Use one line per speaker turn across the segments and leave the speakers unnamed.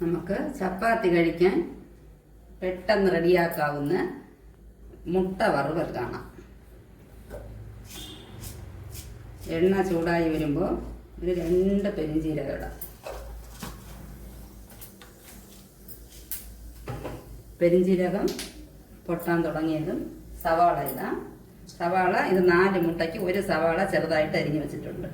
നമുക്ക് ചപ്പാത്തി കഴിക്കാൻ പെട്ടെന്ന് റെഡിയാക്കാവുന്ന മുട്ട വറുവൽ കാണാം. എണ്ണ ചൂടായി വരുമ്പോൾ ഒരു 2 പെരിഞ്ചീരകം ഇടാം. പെരിഞ്ചീരകം പൊട്ടാൻ തുടങ്ങിയതും സവാള ഇടാം. സവാള ഇത് 4 മുട്ടയ്ക്ക് 1 സവാള ചെറുതായിട്ട് അരിഞ്ഞു വെച്ചിട്ടുണ്ട്.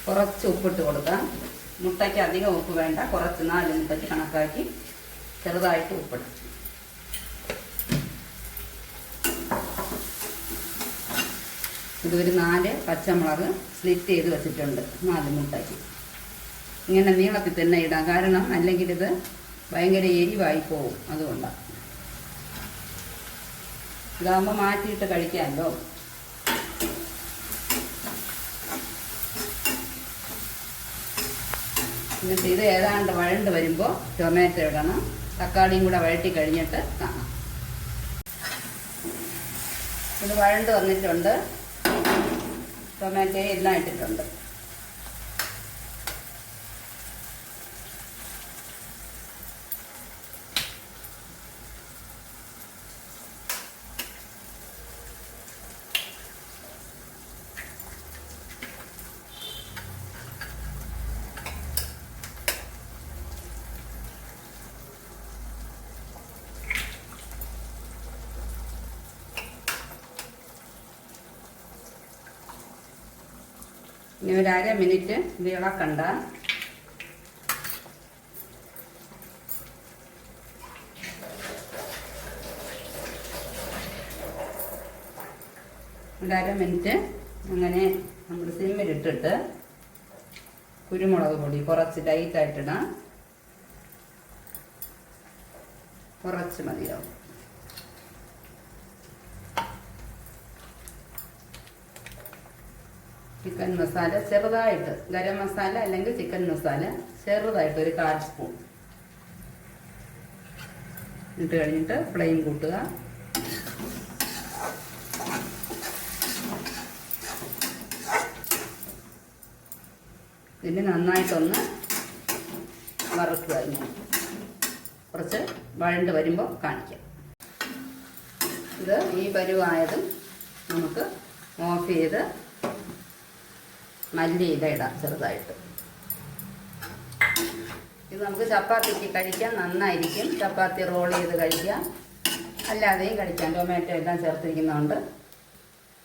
കുറച്ച് ഉപ്പിട്ട് കൊടുക്കാം. മുട്ടയ്ക്ക് അധികം ഉപ്പ് വേണ്ട, കുറച്ച് 4 മുട്ടയ്ക്ക് കണക്കാക്കി ചെറുതായിട്ട് ഉപ്പിടാം. ഇതൊരു 4 പച്ചമുളക് സ്ലിറ്റ് ചെയ്ത് വെച്ചിട്ടുണ്ട് 4 മുട്ടയ്ക്ക്. ഇങ്ങനെ നീളത്തിൽ തന്നെ ഇടാം, കാരണം അല്ലെങ്കിൽ ഇത് ഭയങ്കര എരിവായി പോവും, അതുകൊണ്ടാണ്. ഇതാകുമ്പോൾ മാറ്റിയിട്ട് കഴിക്കാമല്ലോ. എന്നിട്ട് ഇത് ഏതാണ്ട് വഴണ്ട് വരുമ്പോൾ ടൊമാറ്റോ ഇടണം. തക്കാളിയും കൂടെ വഴറ്റി കഴിഞ്ഞിട്ട് കാണാം. ഇത് വഴണ്ട് വന്നിട്ടുണ്ട്. ടൊമാറ്റോ എല്ലാം ഇട്ടിട്ടുണ്ട്. ഇനി ഒരു 1/2 മിനിറ്റ് ഇത് ഇളക്കണ്ട. ഒരു 1/2 മിനിറ്റ് അങ്ങനെ നമ്മൾ സിമ്മിലിട്ടിട്ട് കുരുമുളക് പൊടി കുറച്ച് ലൈറ്റായിട്ടിടാം. കുറച്ച് മതിയാവും. ചിക്കൻ മസാല ചെറുതായിട്ട്, ഗരം മസാല അല്ലെങ്കിൽ ചിക്കൻ മസാല ചെറുതായിട്ട് ഒരു 1/4 സ്പൂൺ ഇട്ട് കഴിഞ്ഞിട്ട് ഫ്ലെയിം കൂട്ടുക. ഇതിന് നന്നായിട്ടൊന്ന് വറുക്കുക. കുറച്ച് വഴണ്ട് വരുമ്പോൾ കാണിക്കാം. ഇത് ഈ പരുവായതും നമുക്ക് ഓഫ് ചെയ്ത് മല്ലിയില ഇടാം ചെറുതായിട്ട്. ഇത് നമുക്ക് ചപ്പാത്തിക്ക് കഴിക്കാൻ നന്നായിരിക്കും. ചപ്പാത്തി റോൾ ചെയ്ത് കഴിക്കാം, അല്ലാതെയും കഴിക്കാം. ടൊമാറ്റോ എല്ലാം ചേർത്തിരിക്കുന്നതുകൊണ്ട്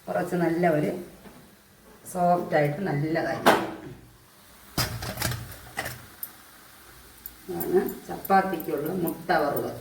കുറച്ച് നല്ല ഒരു സോഫ്റ്റായിട്ട് നല്ലതായിരിക്കും. ആണ് ചപ്പാത്തിക്കുള്ള മുട്ട വറുവൽ.